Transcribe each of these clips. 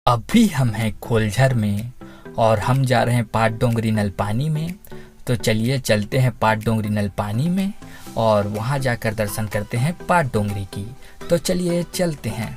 अभी हम हैं खोलझर में और हम जा रहे हैं पाट डोंगरी नलपानी में। तो चलिए चलते हैं पाट डोंगरी नलपानी में और वहाँ जाकर दर्शन करते हैं पाट डोंगरी की। तो चलिए चलते हैं।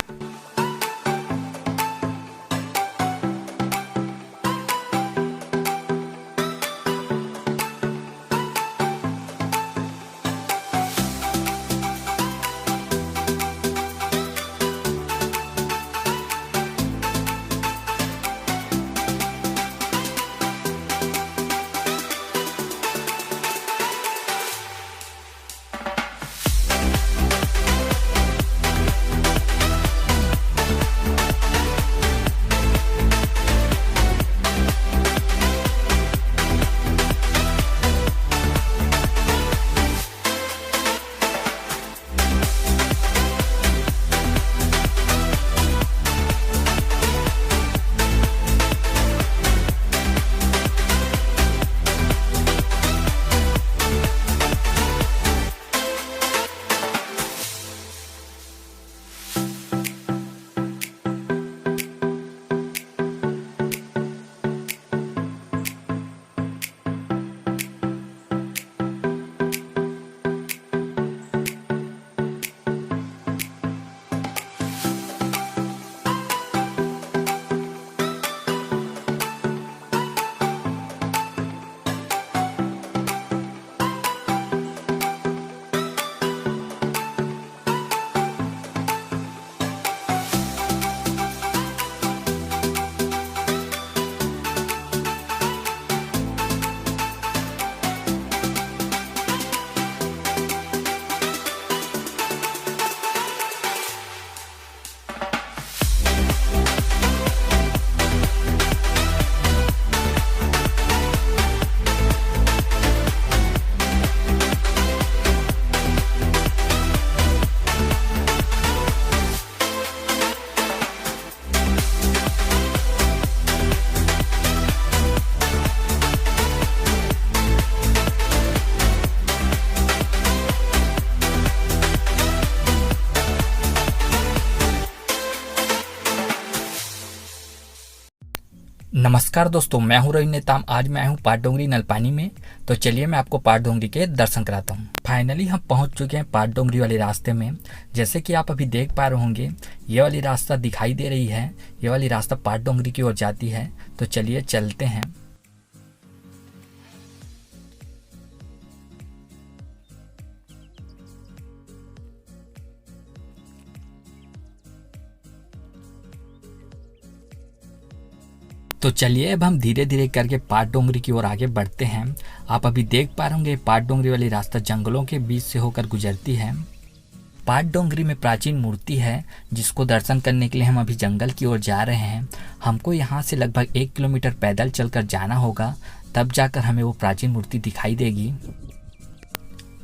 नमस्कार दोस्तों, मैं हूं रवि नेताम। आज मैं आया हूं पाट डोंगरी नलपानी में। तो चलिए मैं आपको पाट डोंगरी के दर्शन कराता हूं। फाइनली हम पहुंच चुके हैं पाट डोंगरी वाले रास्ते में। जैसे कि आप अभी देख पा रहे होंगे, ये वाली रास्ता दिखाई दे रही है, ये वाली रास्ता पाट डोंगरी की ओर जाती है। तो चलिए चलते हैं। तो चलिए अब हम धीरे धीरे करके पाट डोंगरी की ओर आगे बढ़ते हैं। आप अभी देख पा रहे होंगे, पाट डोंगरी वाली रास्ता जंगलों के बीच से होकर गुजरती है। पाट डोंगरी में प्राचीन मूर्ति है, जिसको दर्शन करने के लिए हम अभी जंगल की ओर जा रहे हैं। हमको यहाँ से लगभग 1 किलोमीटर पैदल चलकर जाना होगा, तब जाकर हमें वो प्राचीन मूर्ति दिखाई देगी।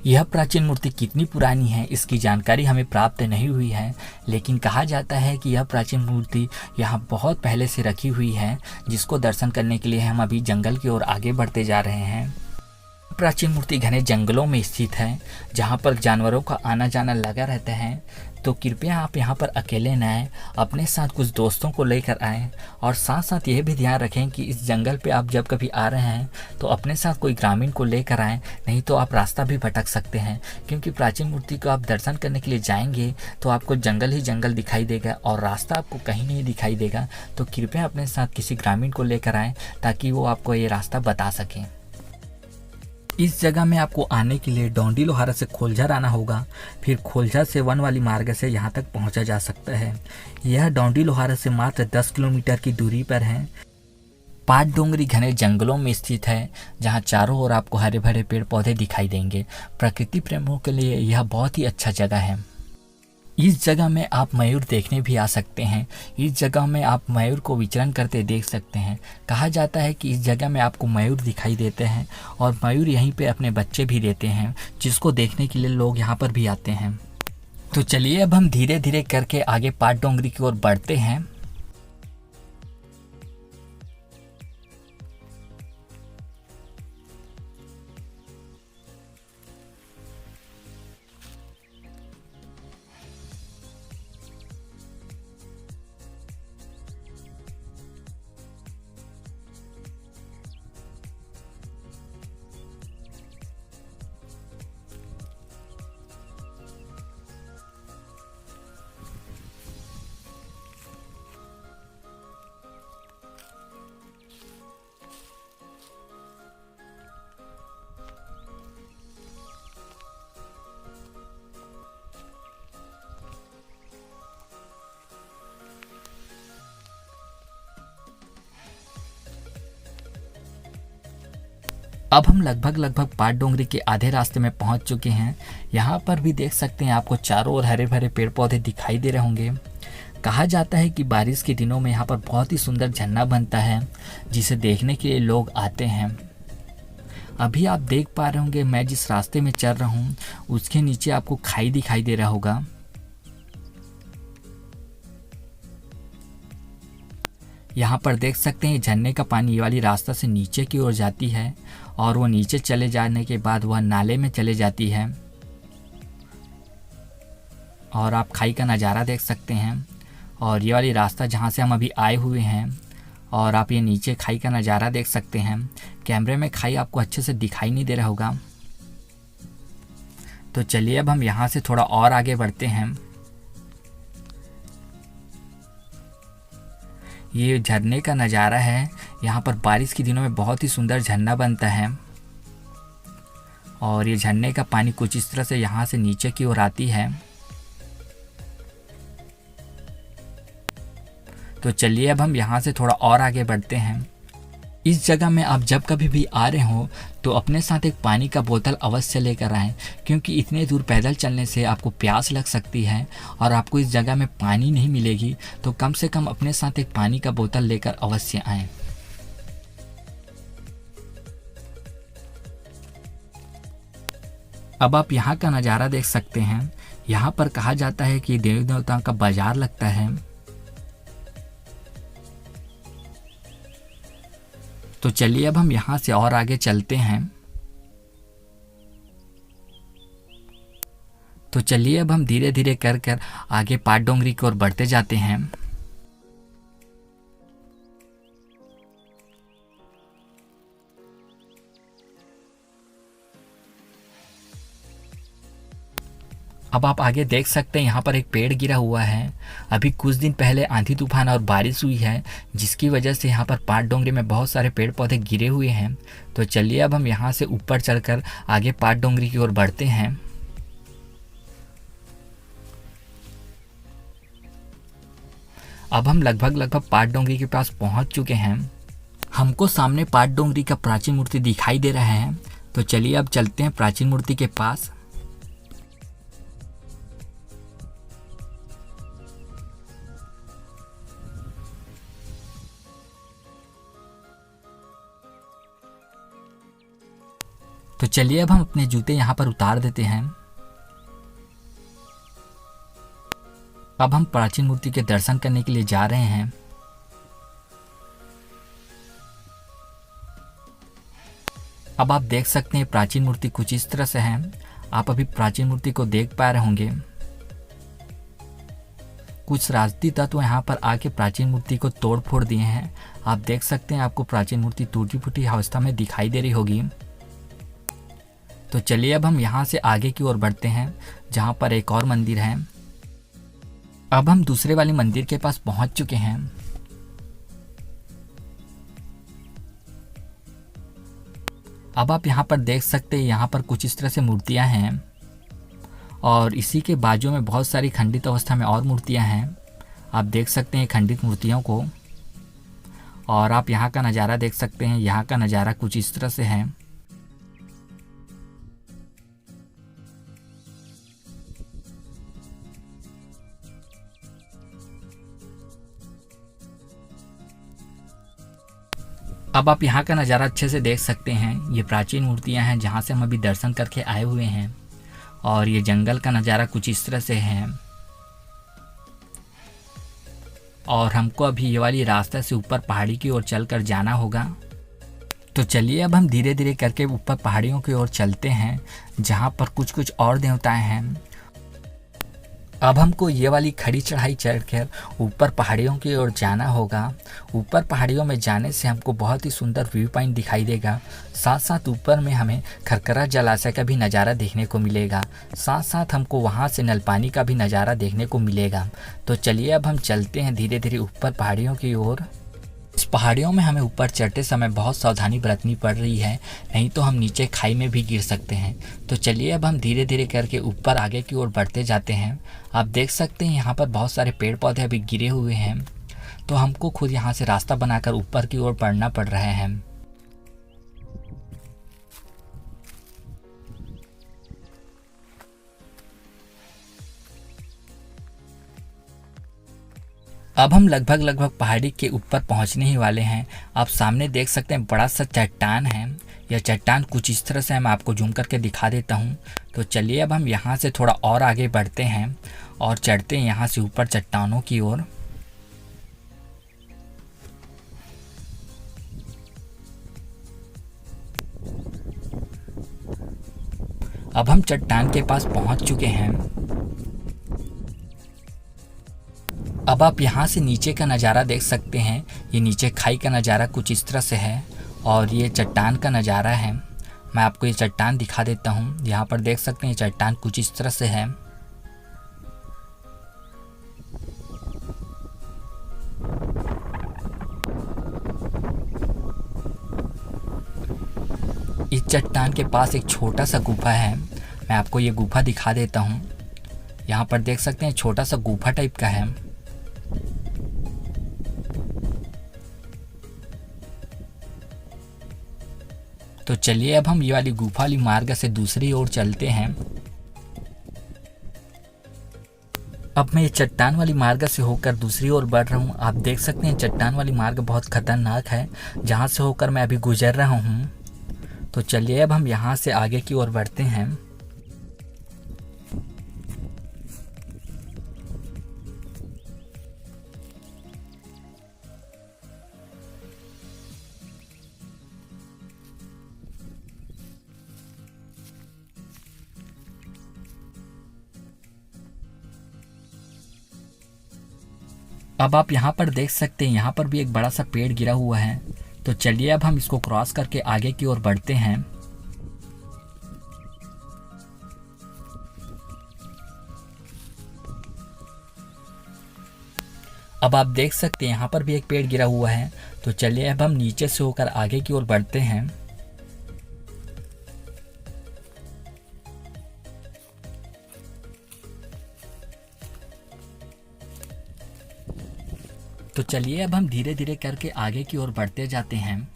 यह प्राचीन मूर्ति कितनी पुरानी है इसकी जानकारी हमें प्राप्त नहीं हुई है, लेकिन कहा जाता है कि यह प्राचीन मूर्ति यहाँ बहुत पहले से रखी हुई है, जिसको दर्शन करने के लिए हम अभी जंगल की ओर आगे बढ़ते जा रहे हैं। प्राचीन मूर्ति घने जंगलों में स्थित है, जहाँ पर जानवरों का आना जाना लगा रहता है। तो कृपया आप यहाँ पर अकेले न आएँ, अपने साथ कुछ दोस्तों को लेकर आएँ। और साथ साथ यह भी ध्यान रखें कि इस जंगल पे आप जब कभी आ रहे हैं तो अपने साथ कोई ग्रामीण को लेकर आएँ, नहीं तो आप रास्ता भी भटक सकते हैं। क्योंकि प्राचीन मूर्ति को आप दर्शन करने के लिए जाएंगे तो आपको जंगल ही जंगल दिखाई देगा और रास्ता आपको कहीं नहीं दिखाई देगा। तो कृपया अपने साथ किसी ग्रामीण को लेकर आएँ, ताकि वो आपको ये रास्ता बता सकें। इस जगह में आपको आने के लिए डोंडी लोहारा से खोलझर आना होगा, फिर खोलझर से वन वाली मार्ग से यहाँ तक पहुँचा जा सकता है। यह डोंडी लोहारा से मात्र 10 किलोमीटर की दूरी पर है। पाट डोंगरी घने जंगलों में स्थित है, जहाँ चारों ओर आपको हरे भरे पेड़ पौधे दिखाई देंगे। प्रकृति प्रेमियों के लिए यह बहुत ही अच्छा जगह है। इस जगह में आप मयूर देखने भी आ सकते हैं। इस जगह में आप मयूर को विचरण करते देख सकते हैं। कहा जाता है कि इस जगह में आपको मयूर दिखाई देते हैं और मयूर यहीं पे अपने बच्चे भी देते हैं, जिसको देखने के लिए लोग यहाँ पर भी आते हैं। तो चलिए अब हम धीरे धीरे करके आगे पाट डोंगरी की ओर बढ़ते हैं। अब हम लगभग पाट डोंगरी के आधे रास्ते में पहुंच चुके हैं। यहाँ पर भी देख सकते हैं आपको चारों ओर हरे भरे पेड़ पौधे दिखाई दे रहे होंगे। कहा जाता है कि बारिश के दिनों में यहाँ पर बहुत ही सुंदर झरना बनता है, जिसे देखने के लिए लोग आते हैं। अभी आप देख पा रहे होंगे मैं जिस रास्ते में चल रहा हूँ उसके नीचे आपको खाई दिखाई दे रहा होगा। यहाँ पर देख सकते हैं झरने का पानी ये वाली रास्ता से नीचे की ओर जाती है और वो नीचे चले जाने के बाद वह नाले में चले जाती है और आप खाई का नज़ारा देख सकते हैं। और ये वाली रास्ता जहाँ से हम अभी आए हुए हैं और आप ये नीचे खाई का नज़ारा देख सकते हैं। कैमरे में खाई आपको अच्छे से दिखाई नहीं दे रहा होगा। तो चलिए अब हम यहाँ से थोड़ा और आगे बढ़ते हैं। ये झरने का नज़ारा है। यहाँ पर बारिश के दिनों में बहुत ही सुंदर झरना बनता है और ये झरने का पानी कुछ इस तरह से यहाँ से नीचे की ओर आती है। तो चलिए अब हम यहाँ से थोड़ा और आगे बढ़ते हैं। इस जगह में आप जब कभी भी आ रहे हो तो अपने साथ एक पानी का बोतल अवश्य लेकर आएं, क्योंकि इतने दूर पैदल चलने से आपको प्यास लग सकती है और आपको इस जगह में पानी नहीं मिलेगी। तो कम से कम अपने साथ एक पानी का बोतल लेकर अवश्य आएं। अब आप यहाँ का नज़ारा देख सकते हैं। यहाँ पर कहा जाता है कि देवी देवताओं का बाजार लगता है। तो चलिए अब हम यहाँ से और आगे चलते हैं। तो चलिए अब हम धीरे धीरे कर आगे पाट डोंगरी की ओर बढ़ते जाते हैं। अब आप आगे देख सकते हैं यहाँ पर एक पेड़ गिरा हुआ है। अभी कुछ दिन पहले आंधी तूफान और बारिश हुई है, जिसकी वजह से यहाँ पर पाट डोंगरी में बहुत सारे पेड़ पौधे गिरे हुए हैं। तो चलिए अब हम यहाँ से ऊपर चढ़कर आगे पाट डोंगरी की ओर बढ़ते हैं। अब हम लगभग पाट डोंगरी के पास पहुँच चुके हैं। हमको सामने पाट डोंगरी का प्राचीन मूर्ति दिखाई दे रहा है। तो चलिए अब चलते हैं प्राचीन मूर्ति के पास। तो चलिए अब हम अपने जूते यहाँ पर उतार देते हैं। अब हम प्राचीन मूर्ति के दर्शन करने के लिए जा रहे हैं। अब आप देख सकते हैं प्राचीन मूर्ति कुछ इस तरह से है। आप अभी प्राचीन मूर्ति को देख पा रहे होंगे। कुछ राजसी तत्व यहाँ पर आके प्राचीन मूर्ति को तोड़ फोड़ दिए हैं। आप देख सकते हैं आपको प्राचीन मूर्ति टूटी फूटी अवस्था में दिखाई दे रही होगी। तो चलिए अब हम यहाँ से आगे की ओर बढ़ते हैं, जहाँ पर एक और मंदिर है। अब हम दूसरे वाले मंदिर के पास पहुँच चुके हैं। अब आप यहाँ पर देख सकते हैं यहाँ पर कुछ इस तरह से मूर्तियाँ हैं और इसी के बाजू में बहुत सारी खंडित अवस्था में और मूर्तियाँ हैं। आप देख सकते हैं खंडित मूर्तियों को और आप यहाँ का नज़ारा देख सकते हैं। यहाँ का नज़ारा कुछ इस तरह से है। अब आप यहाँ का नज़ारा अच्छे से देख सकते हैं। ये प्राचीन मूर्तियाँ हैं जहाँ से हम अभी दर्शन करके आए हुए हैं और ये जंगल का नज़ारा कुछ इस तरह से है। और हमको अभी ये वाली रास्ता से ऊपर पहाड़ी की ओर चलकर जाना होगा। तो चलिए अब हम धीरे धीरे करके ऊपर पहाड़ियों की ओर चलते हैं, जहाँ पर कुछ कुछ और देवताएं हैं। अब हमको ये वाली खड़ी चढ़ाई चढ़कर ऊपर पहाड़ियों की ओर जाना होगा। ऊपर पहाड़ियों में जाने से हमको बहुत ही सुंदर व्यू पॉइंट दिखाई देगा। साथ साथ ऊपर में हमें खरखरा जलाशय का भी नज़ारा देखने को मिलेगा। साथ साथ हमको वहाँ से नलपानी का भी नज़ारा देखने को मिलेगा। तो चलिए अब हम चलते हैं धीरे धीरे ऊपर पहाड़ियों की ओर। इस पहाड़ियों में हमें ऊपर चढ़ते समय बहुत सावधानी बरतनी पड़ रही है, नहीं तो हम नीचे खाई में भी गिर सकते हैं। तो चलिए अब हम धीरे धीरे करके ऊपर आगे की ओर बढ़ते जाते हैं। आप देख सकते हैं यहाँ पर बहुत सारे पेड़ पौधे अभी गिरे हुए हैं, तो हमको खुद यहाँ से रास्ता बनाकर ऊपर की ओर बढ़ना पड़ रहा है। अब हम लगभग पहाड़ी के ऊपर पहुंचने ही वाले हैं। आप सामने देख सकते हैं बड़ा सा चट्टान है। यह चट्टान कुछ इस तरह से मैं आपको जूम करके दिखा देता हूं। तो चलिए अब हम यहाँ से थोड़ा और आगे बढ़ते हैं और चढ़ते हैं यहाँ से ऊपर चट्टानों की ओर। अब हम चट्टान के पास पहुंच चुके हैं। अब आप यहाँ से नीचे का नज़ारा देख सकते हैं। ये नीचे खाई का नज़ारा कुछ इस तरह से है और ये चट्टान का नज़ारा है। मैं आपको ये चट्टान दिखा देता हूँ। यहाँ पर देख सकते हैं ये चट्टान कुछ इस तरह से है। इस चट्टान के पास एक छोटा सा गुफा है। मैं आपको ये गुफा दिखा देता हूँ। यहाँ पर देख सकते हैं छोटा सा गुफा टाइप का है। तो चलिए अब हम ये वाली गुफा वाली मार्ग से दूसरी ओर चलते हैं। अब मैं ये चट्टान वाली मार्ग से होकर दूसरी ओर बढ़ रहा हूँ। आप देख सकते हैं चट्टान वाली मार्ग बहुत खतरनाक है, जहाँ से होकर मैं अभी गुजर रहा हूँ। तो चलिए अब हम यहाँ से आगे की ओर बढ़ते हैं। अब आप यहाँ पर देख सकते हैं यहाँ पर भी एक बड़ा सा पेड़ गिरा हुआ है। तो चलिए अब हम इसको क्रॉस करके आगे की ओर बढ़ते हैं। अब आप देख सकते हैं यहाँ पर भी एक पेड़ गिरा हुआ है। तो चलिए अब हम नीचे से होकर आगे की ओर बढ़ते हैं। तो चलिए अब हम धीरे धीरे करके आगे की ओर बढ़ते जाते हैं।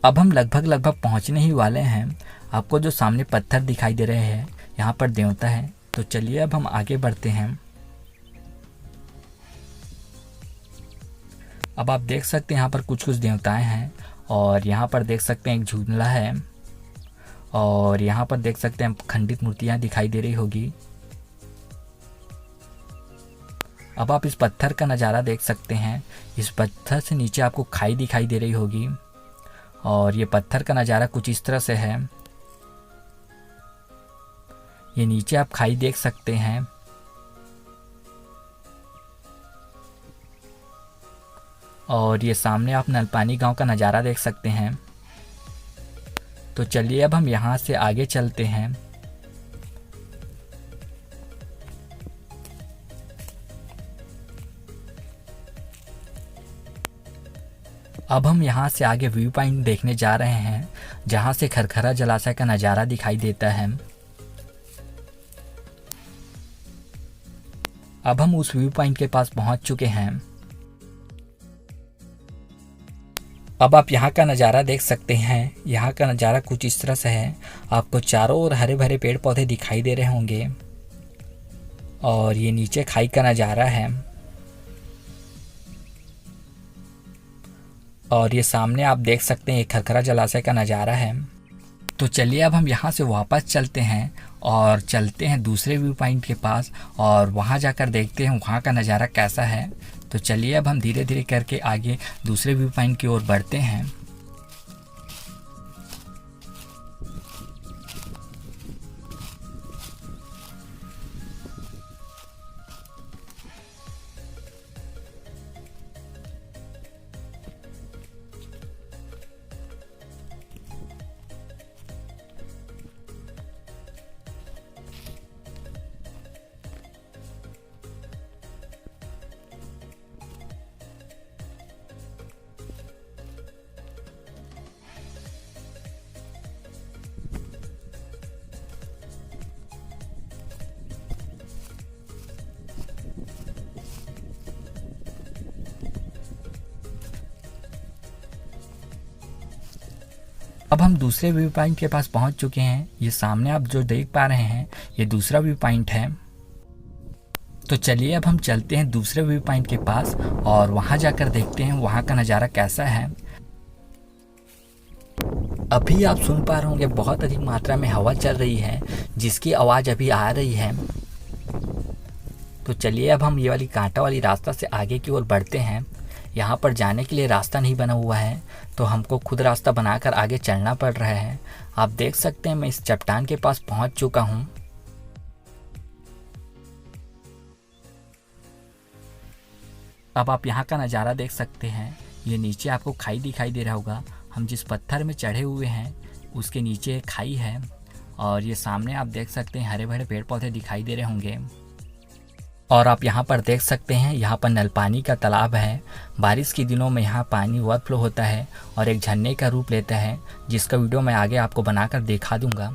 अब हम लगभग पहुंचने ही वाले हैं। आपको जो सामने पत्थर दिखाई दे रहे हैं यहाँ पर देवता है। तो चलिए अब हम आगे बढ़ते हैं। अब आप देख सकते हैं यहाँ पर कुछ देवताएं हैं और यहाँ पर देख सकते हैं एक झूला है और यहाँ पर देख सकते हैं खंडित मूर्तियां दिखाई दे रही होगी। अब आप इस पत्थर का नज़ारा देख सकते हैं। इस पत्थर से नीचे आपको खाई दिखाई दे रही होगी और ये पत्थर का नज़ारा कुछ इस तरह से है। ये नीचे आप खाई देख सकते हैं और ये सामने आप नलपानी गांव का नज़ारा देख सकते हैं। तो चलिए अब हम यहाँ से आगे चलते हैं। अब हम यहाँ से आगे व्यू पॉइंट देखने जा रहे हैं, जहाँ से खरखरा जलाशय का नज़ारा दिखाई देता है। अब हम उस व्यू पॉइंट के पास पहुँच चुके हैं। अब आप यहाँ का नज़ारा देख सकते हैं। यहाँ का नज़ारा कुछ इस तरह से है। आपको चारों ओर हरे भरे पेड़ पौधे दिखाई दे रहे होंगे और ये नीचे खाई का नज़ारा है और ये सामने आप देख सकते हैं खरखरा जलाशय का नज़ारा है। तो चलिए अब हम यहाँ से वापस चलते हैं और चलते हैं दूसरे व्यू पॉइंट के पास और वहाँ जाकर देखते हैं वहाँ का नज़ारा कैसा है। तो चलिए अब हम धीरे धीरे करके आगे दूसरे व्यू पॉइंट की ओर बढ़ते हैं। अब हम दूसरे व्यू पॉइंट के पास पहुंच चुके हैं। ये सामने आप जो देख पा रहे हैं ये दूसरा व्यू पॉइंट है। तो चलिए अब हम चलते हैं दूसरे व्यू पॉइंट के पास और वहां जाकर देखते हैं वहां का नज़ारा कैसा है। अभी आप सुन पा रहे होंगे बहुत अधिक मात्रा में हवा चल रही है जिसकी आवाज़ अभी आ रही है। तो चलिए अब हम ये वाली कांटा वाली रास्ता से आगे की ओर बढ़ते हैं। यहाँ पर जाने के लिए रास्ता नहीं बना हुआ है तो हमको खुद रास्ता बनाकर आगे चलना पड़ रहा है। आप देख सकते हैं मैं इस चट्टान के पास पहुँच चुका हूँ। अब आप यहाँ का नज़ारा देख सकते हैं। ये नीचे आपको खाई दिखाई दे रहा होगा। हम जिस पत्थर में चढ़े हुए हैं उसके नीचे एक खाई है और ये सामने आप देख सकते हैं हरे भरे पेड़ पौधे दिखाई दे रहे होंगे। और आप यहाँ पर देख सकते हैं यहाँ पर नल पानी का तालाब है। बारिश के दिनों में यहाँ पानी ओवरफ्लो होता है और एक झरने का रूप लेता है जिसका वीडियो मैं आगे आपको बनाकर दिखा दूंगा।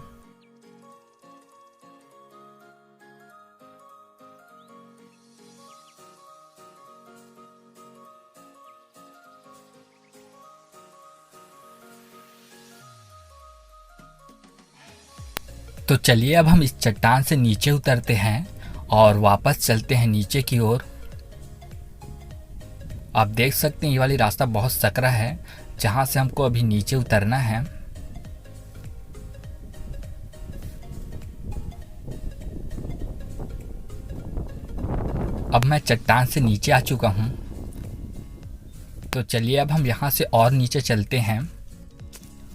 तो चलिए अब हम इस चट्टान से नीचे उतरते हैं और वापस चलते हैं नीचे की ओर। आप देख सकते हैं ये वाली रास्ता बहुत सकरा है जहां से हमको अभी नीचे उतरना है। अब मैं चट्टान से नीचे आ चुका हूं। तो चलिए अब हम यहां से और नीचे चलते हैं।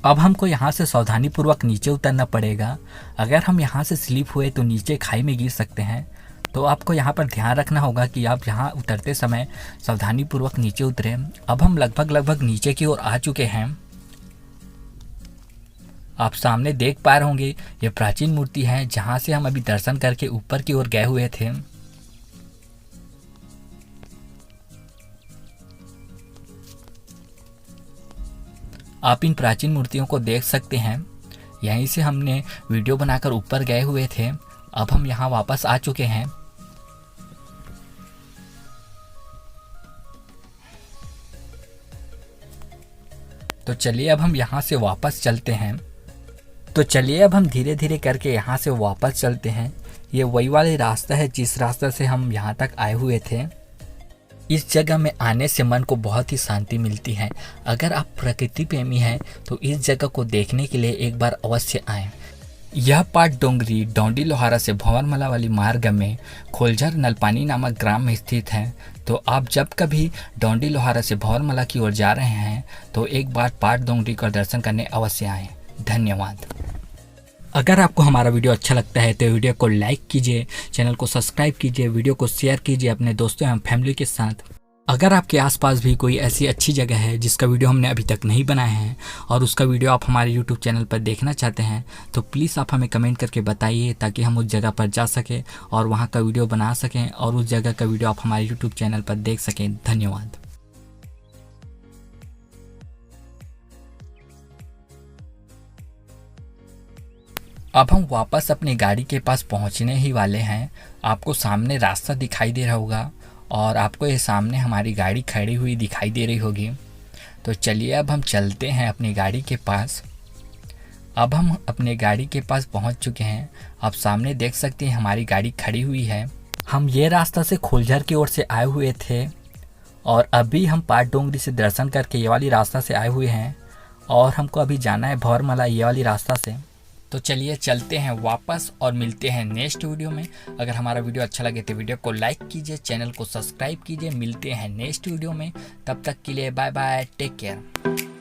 अब हमको यहाँ से सावधानी पूर्वक नीचे उतरना पड़ेगा। अगर हम यहाँ से स्लिप हुए तो नीचे खाई में गिर सकते हैं। तो आपको यहाँ पर ध्यान रखना होगा कि आप यहाँ उतरते समय सावधानी पूर्वक नीचे उतरें। अब हम लगभग नीचे की ओर आ चुके हैं। आप सामने देख पा रहे होंगे ये प्राचीन मूर्ति है जहाँ से हम अभी दर्शन करके ऊपर की ओर गए हुए थे। आप इन प्राचीन मूर्तियों को देख सकते हैं। यहीं से हमने वीडियो बनाकर ऊपर गए हुए थे। अब हम यहाँ वापस आ चुके हैं। तो चलिए अब हम यहाँ से वापस चलते हैं। तो चलिए अब हम धीरे धीरे करके यहाँ से वापस चलते हैं। ये वही वाला रास्ता है जिस रास्ते से हम यहाँ तक आए हुए थे। इस जगह में आने से मन को बहुत ही शांति मिलती है। अगर आप प्रकृति प्रेमी हैं तो इस जगह को देखने के लिए एक बार अवश्य आएं। यह पाट डोंगरी डोंडी लोहारा से भंवरमला वाली मार्ग में खोलझर नलपानी नामक ग्राम में स्थित है। तो आप जब कभी डोंडी लोहारा से भंवरमला की ओर जा रहे हैं तो एक बार पाट डोंगरी का दर्शन करने अवश्य आएँ। धन्यवाद। अगर आपको हमारा वीडियो अच्छा लगता है तो वीडियो को लाइक कीजिए, चैनल को सब्सक्राइब कीजिए, वीडियो को शेयर कीजिए अपने दोस्तों एवं फैमिली के साथ। अगर आपके आसपास भी कोई ऐसी अच्छी जगह है जिसका वीडियो हमने अभी तक नहीं बनाया है और उसका वीडियो आप हमारे यूट्यूब चैनल पर देखना चाहते हैं तो प्लीज़ आप हमें कमेंट करके बताइए ताकि हम उस जगह पर जा सकें और वहाँ का वीडियो बना सकें और उस जगह का वीडियो आप हमारे यूट्यूब चैनल पर देख सकें। धन्यवाद। अब हम वापस अपनी गाड़ी के पास पहुंचने ही वाले हैं। आपको सामने रास्ता दिखाई दे रहा होगा और आपको ये सामने हमारी गाड़ी खड़ी हुई दिखाई दे रही होगी। तो चलिए अब हम चलते हैं अपनी गाड़ी के पास। अब हम अपने गाड़ी के पास पहुंच चुके हैं। आप सामने देख सकते हैं हमारी गाड़ी खड़ी हुई है। हम ये रास्ता से खोलझर की ओर से आए हुए थे और अभी हम पाट डोंगरी से दर्शन करके ये वाली रास्ता से आए हुए हैं और हमको अभी जाना है भंवरमला ये वाली रास्ता से। तो चलिए चलते हैं वापस और मिलते हैं नेक्स्ट वीडियो में। अगर हमारा वीडियो अच्छा लगे तो वीडियो को लाइक कीजिए, चैनल को सब्सक्राइब कीजिए। मिलते हैं नेक्स्ट वीडियो में, तब तक के लिए बाय बाय, टेक केयर।